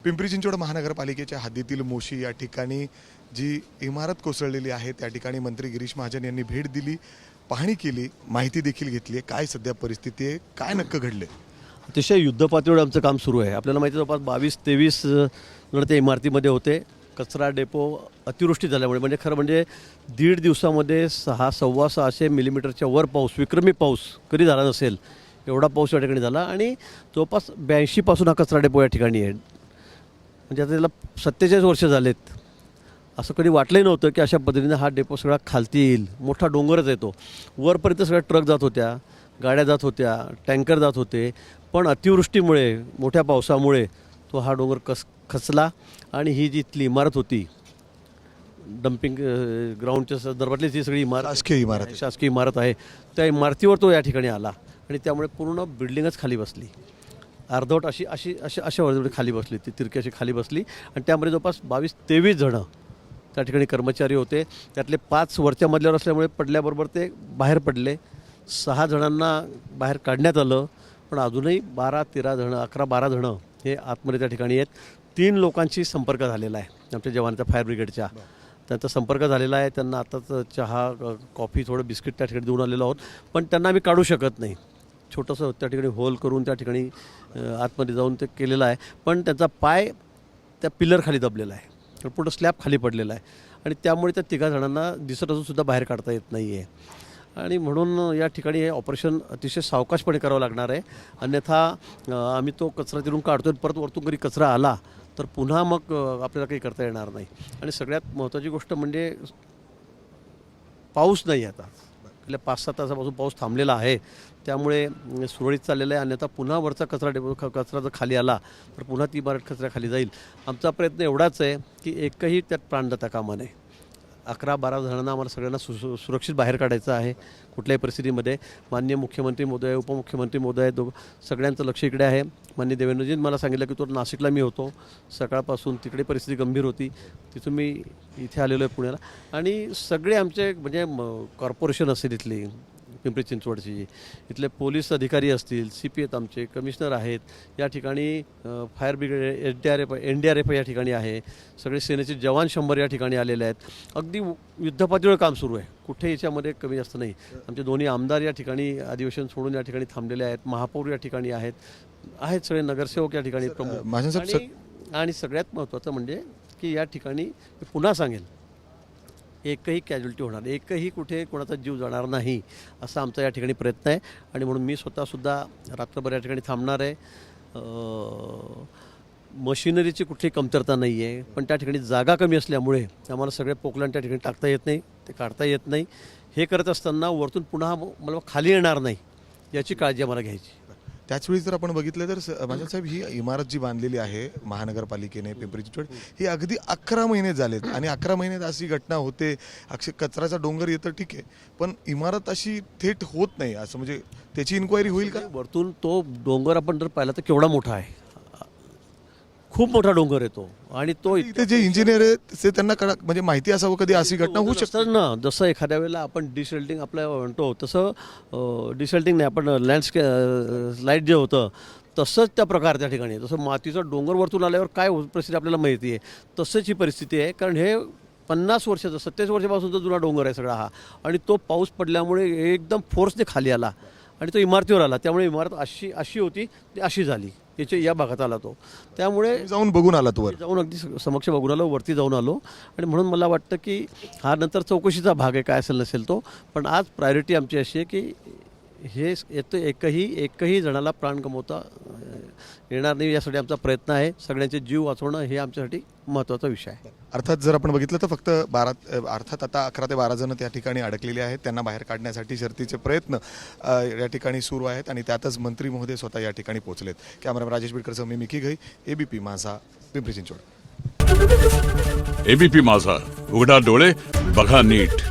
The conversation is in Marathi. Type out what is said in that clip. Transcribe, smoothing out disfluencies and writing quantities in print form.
पिंपरी चिंचवड महानगरपालिकेच्या हद्दीतील मोशी या ठिकाणी जी इमारत कोसळलेली आहे त्या ठिकाणी मंत्री गिरीश महाजन यांनी भेट दिली, पाहणी केली, माहिती देखील घेतली. काय सध्या परिस्थिती आहे, काय नक्की घडले? अतिशय युद्धपातळीवर आमचं काम सुरू आहे. आपल्याला माहिती आहे जवळपास 22-23 जण त्या इमारतीमध्ये होते. कचरा डेपो अतिवृष्टी झाल्यामुळे म्हणजे खरं म्हणजे 1.5 दिवसामध्ये 600-6.25 मिलीमीटरच्या वर पाऊस, विक्रमी पाऊस कधी झाला नसेल एवढा पाऊस या ठिकाणी झाला. आणि जवळपास 82 पासून हा कचरा डेपो या ठिकाणी आहे. म्हणजे आता त्याला 47 वर्ष झालेत. असं कधी वाटलंही नव्हतं की अशा पद्धतीने हा डेपो सगळा खालती येईल. मोठा डोंगरच येतो. वरपर्यंत सगळ्या ट्रक जात होत्या, गाड्या जात होत्या, टँकर जात होते. पण अतिवृष्टीमुळे, मोठ्या पावसामुळे तो हा डोंगर खचला आणि ही जी इथली इमारत होती डम्पिंग ग्राउंडच्या संदर्भातली जी सगळी शासकीय इमारत आहे त्या इमारतीवर तो या ठिकाणी आला आणि त्यामुळे पूर्ण बिल्डिंगच खाली बसली. अर्धवट अशा वर्जवळ खाली बसली, ती तिरकी अशी खाली बसली. आणि त्यामध्ये जवळपास 22-23 जणं त्या ठिकाणी कर्मचारी होते. त्यातले 5 वरच्या मजल्यावर असल्यामुळे पडल्याबरोबर ते बाहेर पडले. 6 जणांना बाहेर काढण्यात आलं, पण अजूनही 12-13 जणं, 11-12 जणं हे आतमध्ये त्या ठिकाणी आहेत. 3 लोकांशी संपर्क झालेला आहे आमच्या जवानांच्या, फायर ब्रिगेडच्या. त्यांचा संपर्क झालेला आहे. त्यांना आताच चहा, कॉफी, थोडं बिस्किट त्या ठिकाणी देऊन आलेलो आहोत. पण त्यांना आम्ही काढू शकत नाही. छोटंसं त्या ठिकाणी होल करून त्या ठिकाणी आतमध्ये जाऊन ते केलेलं आहे. पण त्यांचा पाय त्या पिलरखाली दबलेला आहे, पूर्ण स्लॅब खाली पडलेला आहे. आणि त्यामुळे त्या 3 जणांना दिसत असूनसुद्धा बाहेर काढता येत नाही आहे. आणि म्हणून या ठिकाणी हे ऑपरेशन अतिशय सावकाशपणे करावं लागणार आहे. अन्यथा आम्ही तो कचरा तिरून काढतो, परत वरतून घरी कचरा आला तर पुन्हा मग आपल्याला काही करता येणार नाही. आणि सगळ्यात महत्त्वाची गोष्ट म्हणजे पाऊस नाही आता. गेल्या 5-6 तासापासून पाऊस थांबलेला आहे, त्यामुळे सुरळीत चाललेलं आहे. अन्यथा पुन्हा वरचा कचरा जर खाली आला तर पुन्हा ती इमारत कचऱ्याखाली जाईल. आमचा प्रयत्न एवढाच आहे की एकही त्यात प्राण जाता कामा नये. 11-12 जणांना आम्हाला सगळ्यांना सुरक्षित बाहेर काढायचं आहे कुठल्याही परिस्थितीमध्ये. माननीय मुख्यमंत्री महोदय, उपमुख्यमंत्री महोदय, सगळ्यांचं लक्ष इकडे आहे. माननीय देवेंद्रजींनी मला सांगितलं की तो नाशिकला मी होतो सकाळपासून, तिकडे परिस्थिती गंभीर होती, तिथून मी इथे आलेलो आहे पुण्याला. आणि सगळे आमचे म्हणजे कॉर्पोरेशन असेल इथली पिंपरी चिंचवडची, इथले पोलीस अधिकारी असतील, CP आहेत, आमचे कमिशनर आहेत या ठिकाणी, फायर ब्रिगेड, NDRF या ठिकाणी आहे, सगळे सेनेचे जवान 100 या ठिकाणी आलेले आहेत. अगदी युद्धपातळीवर काम सुरू आहे, कुठे याच्यामध्ये कमी जास्त नाही. आमचे दोन्ही आमदार या ठिकाणी अधिवेशन सोडून या ठिकाणी थांबलेले आहेत, महापौर या ठिकाणी आहेत सगळे नगरसेवक या ठिकाणी प्रमुख. आणि सगळ्यात महत्त्वाचं म्हणजे की या ठिकाणी मी पुन्हा सांगेल, एकही कॅज्युअल्टी होणार, एकही कुठे कोणाचा जीव जाणार नाही असा आमचा या ठिकाणी प्रयत्न आहे. आणि म्हणून मी स्वतःसुद्धा रात्रभर या ठिकाणी थांबणार आहे. मशिनरीची कुठली कमतरता नाही आहे, पण त्या ठिकाणी जागा कमी असल्यामुळे आम्हाला सगळे पोकलॅन त्या ठिकाणी टाकता येत नाही, ते काढता येत नाही. हे करत असताना वरतून पुन्हा मला खाली येणार नाही याची काळजी आम्हाला घ्यायची. त्याचवेळी जर आपण बघितलं तर महाजन साहेब, ही इमारत जी बांधलेली आहे महानगरपालिकेने पिंपरी चिंचवड, ही अगदी 11 महिने झालेत. आणि 11 महिन्यात अशी घटना होते, अक्षय कचऱ्याचा डोंगर येतं ठीक आहे, पण इमारत अशी थेट होत नाही. असं म्हणजे त्याची इन्क्वायरी होईल का? वरतून तो डोंगर आपण जर पाहिला तर केवढा मोठा आहे, खूप मोठा डोंगर येतो. आणि तो इथे जे इंजिनियर आहेत ते त्यांना म्हणजे माहिती असावं कधी अशी घटना होऊ शकते ना. जसं एखाद्या वेळेला आपण डिसेल्टिंग आपल्या म्हणतो तसं डिसेल्टिंग नाही, आपण लाईट जे होतं तसंच त्या प्रकार त्या ठिकाणी. जसं मातीचा डोंगर वरतून आल्यावर काय परिस्थिती आपल्याला माहिती आहे, तसंच ही परिस्थिती आहे. कारण हे 50 वर्षाचा, 27 वर्षापासूनचा जुना डोंगर आहे सगळा हा. आणि तो पाऊस पडल्यामुळे एकदम फोर्सने खाली आला आणि तो इमारतीवर आला. त्यामुळे इमारत अशी होती ती अशी झाली, या भागात आला तो. त्यामुळे जाऊन बघून आला, तो जाऊन अगदी समक्ष बघून आलो, वरती जाऊन आलो. आणि म्हणून मला वाटतं की हा नंतर चौकशीचा भाग आहे, काय असेल नसेल तो. पण आज प्रायोरिटी आमची अशी आहे की हे एकही जणाला प्राण गमवता येणार नाही यासाठी आमचा प्रयत्न आहे. सगळ्यांचे जीव वाचवणं हे आमच्यासाठी महत्त्वाचा विषय आहे. अर्थात जर आपण बघितलं तर फक्त अर्थात आता 11 ते 12 जण त्या ठिकाणी अडकलेले आहेत. त्यांना बाहेर काढण्यासाठी शर्थीचे प्रयत्न या ठिकाणी सुरू आहेत. आणि त्यातच मंत्री महोदय स्वतः या ठिकाणी पोहोचलेत. कॅमेरामॅन राजेश बिडकरसह मी मिकी घई, ABP माझा, पिंपरी चिंचवड. ABP माझा, उघडा डोळे बघा नीट.